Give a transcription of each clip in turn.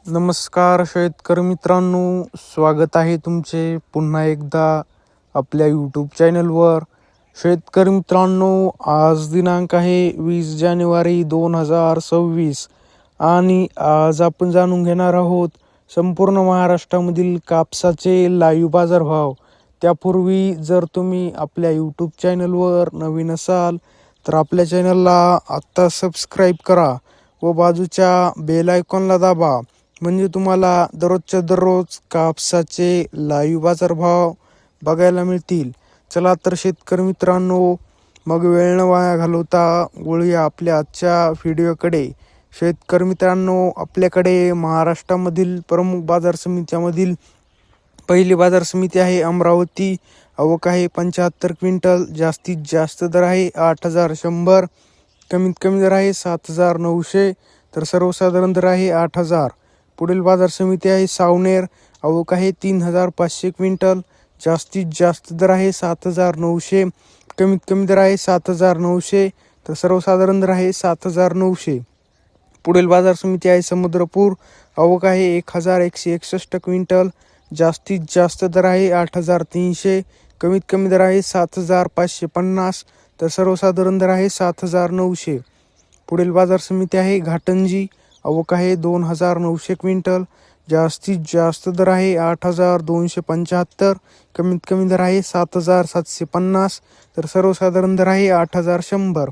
नमस्कार शेतकरी मित्रांनो, स्वागत आहे तुमचे पुन्हा एकदा आपल्या यूट्यूब चॅनलवर. शेतकरी मित्रांनो, आज दिनांक आहे 20 जानेवारी 2026 आणि आज आपण जाणून घेणार आहोत संपूर्ण महाराष्ट्रामधील कापसाचे लाईव्ह बाजारभाव. त्यापूर्वी जर तुम्ही आपल्या यूट्यूब चॅनलवर नवीन असाल तर आपल्या चॅनलला आत्ता सबस्क्राईब करा व बाजूच्या बेल आयकॉनला दाबा, म्हणजे तुम्हाला दररोजच्या दररोज कापसाचे लाईव्ह बाजारभाव बघायला मिळतील. चला तर शेतकरी मित्रांनो, मग वेळ न वाया घालवता वळूया आपल्या आजच्या व्हिडिओकडे. शेतकरी मित्रांनो, आपल्याकडे महाराष्ट्रामधील प्रमुख बाजार समित्यामधील पहिली बाजार समिती आहे अमरावती. आवक आहे 75 क्विंटल. जास्तीत जास्त दर आहे 8,100. कमीत कमी दर आहे 7,900 तर सर्वसाधारण दर आहे 8,000. पुढील बाजार समिती आहे सावनेर. आवक आहे 3,500 क्विंटल. जास्तीत जास्त दर आहे 7,900. कमीत कमी दर आहे 7,900 तर सर्वसाधारण दर आहे 7,900. पुढील बाजार समिती आहे समुद्रपूर. आवक आहे 1,161 क्विंटल. जास्तीत जास्त दर आहे 8,300. कमीत कमी दर आहे 7,550 तर सर्वसाधारण दर आहे 7,900. पुढील बाजार समिती आहे घाटंजी. आवक आहे 2,900 क्विंटल. जास्तीत जास्त दर आहे 8,275. कमीत कमी दर आहे 7,750 तर सर्वसाधारण दर आहे 8,100.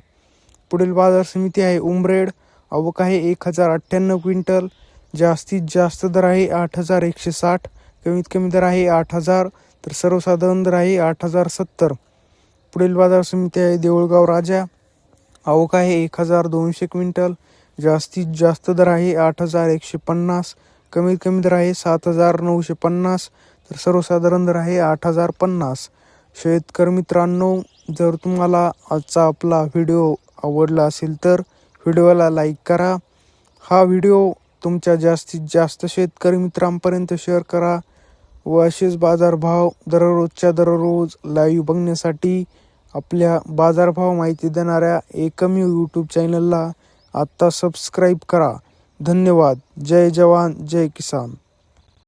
पुढील बाजार समिती आहे उमरेड. आवक आहे 1,098 क्विंटल. जास्तीत जास्त दर आहे 8,160. कमीत कमी दर आहे 8,000 तर सर्वसाधारण दर आहे 8,070. पुढील बाजार समिती आहे देऊळगाव राजा. आवक आहे 1,200 क्विंटल. जास्तीत जास्त दर आहे 8,150. कमीत कमी दर आहे 7,950 तर सर्वसाधारण दर आहे 8,050. शेतकरी मित्रांनो, जर तुम्हाला आजचा आपला व्हिडिओ आवडला असेल तर व्हिडिओला लाईक करा. हा व्हिडिओ तुमच्या जास्तीत जास्त शेतकरी मित्रांपर्यंत शेअर करा व असेच बाजारभाव दररोजच्या दररोज लाईव्ह बघण्यासाठी आपल्या बाजारभाव माहिती देणाऱ्या एकमेव यूट्यूब चॅनलला आत्ता सबस्क्राईब करा. धन्यवाद. जय जवान जय किसान.